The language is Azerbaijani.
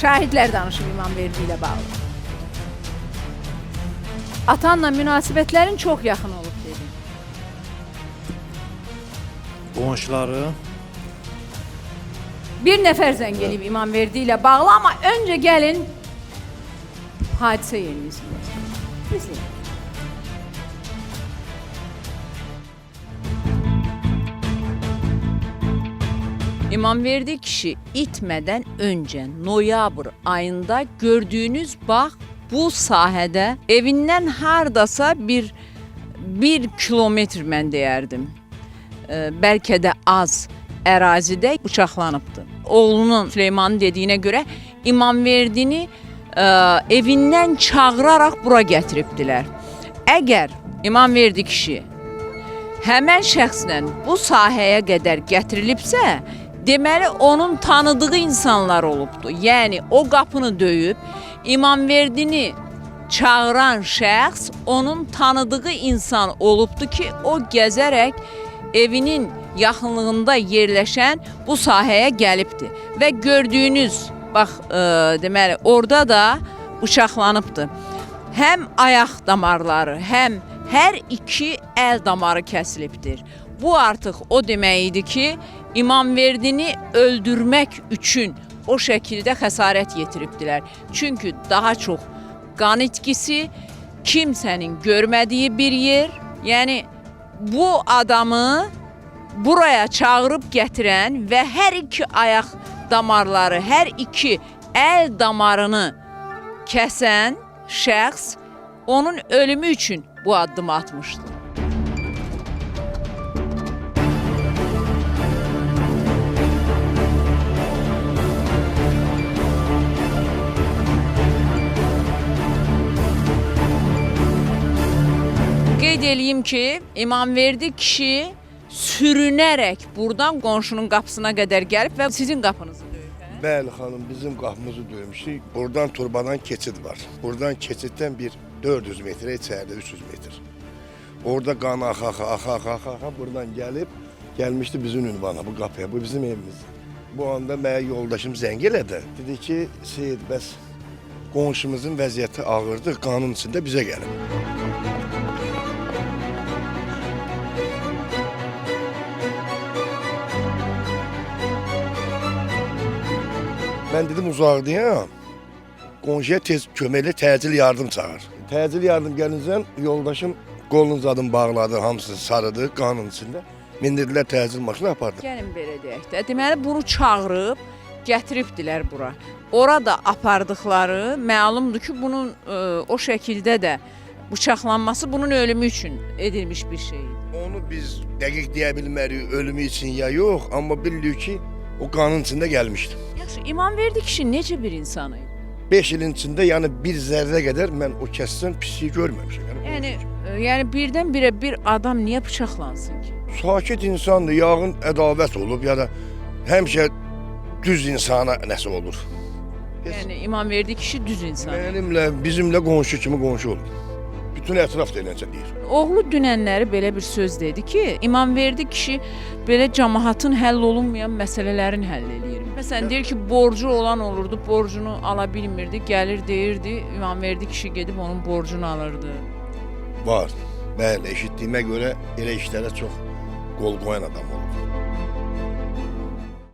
Şahidlər danışıb İmamverdi ilə bağlı. Atanla münasibətlərin çox yaxın olub dedi. Qonşuları Bir nəfər zəng eləyib İmamverdi ilə bağlı, amma öncə gəlin hadisə yerini izləyək. İmamverdi kişi itmədən öncə noyabr ayında gördüyünüz bax bu sahədə evindən hardasa bir kilometr mən deyərdim. Bəlkə də az ərazidə bıçaqlanıbdı. Oğlunun Süleymanın dediyinə görə İmamverdini evindən çağıraraq bura gətiribdilər. Əgər İmamverdi kişi həmən şəxslə bu sahəyə qədər gətirilibsə, deməli onun tanıdığı insanlar olubdu. Yəni o qapını döyüb İmamverdini çağıran şəxs onun tanıdığı insan olubdu ki, o gəzərək evinin yaxınlığında yerləşən bu sahəyə gəlibdi. Və gördüyünüz, bax, deməli, orada da bıçaqlanıbdı. Həm ayaq damarları, həm hər iki əl damarı kəsilibdir. Bu artıq o demək idi ki, İmamverdini öldürmək üçün o şəkildə xəsarət yetiribdilər. Çünki daha çox qan itkisi, kimsənin görmədiyi bir yer, yəni bu adamı buraya çağırıb gətirən və hər iki ayaq damarları, hər iki əl damarını kəsən şəxs onun ölümü üçün bu addımı atmışdı. Qeyd eləyim ki, İmamverdi kişi sürünərək buradan qonşunun qapısına qədər gəlib və sizin qapınızı döyüb. Bəli xanım, bizim qapımızı döymüşdük. Oradan turbadan keçid var. Buradan keçiddən bir 400 metrə, içəridə 300 metr. Orada qan axa buradan gəlmişdi bizim ünvana, bu qapıya, bu bizim evimiz. Bu anda mənə yoldaşım zəng elədi. Dedi ki, Seyid, bəs qonşumuzun vəziyyəti ağırdır, qanun içində bizə gəlib. Mən dedim uzaqdayam, qonşuya tez köməklə təcil yardım çağır. Təcil yardım gəlincən yoldaşım qolunu zadım bağladı, hamısı sarıdı qanın içində. Mindirdilər təcil maşını apardı. Gəlin belə deyək də, deməli bunu çağırıb gətiribdilər bura. Orada apardıqları məlumdur ki, bunun o şəkildə də bıçaqlanması bunun ölümü üçün edilmiş bir şeydir. Onu biz dəqiq deyə bilmərik ölümü üçün ya yox, amma bilirik ki, o qanın içində gəlmişdi. Yaxşı, İmamverdi kişi necə bir insan idi? 5 ilin içində, yəni bir zərrə qədər mən o kəsdən pisliyi görməmişim. Yəni birdən-birə bir adam niyə bıçaqlansın ki? Sakit insandır, yağın ədavət olub ya da həmişə düz insana nəsə olur. Yəni İmamverdi kişi düz insan. Mənimlə, bizimlə qonşu kimi qonşu olur. Bütün ətraf da eləncə deyir. Oğlu dünənləri belə bir söz dedi ki, İmamverdi kişi belə cəmaatın həll olunmayan məsələlərin həll eləyir. Məsələn, deyir ki, borcu olan olurdu, borcunu ala bilmirdi, gəlir deyirdi, İmamverdi kişi gedib onun borcunu alırdı. Var, bəli, eşitdiyimə görə elə işlərə çox qol qoyan adam olur.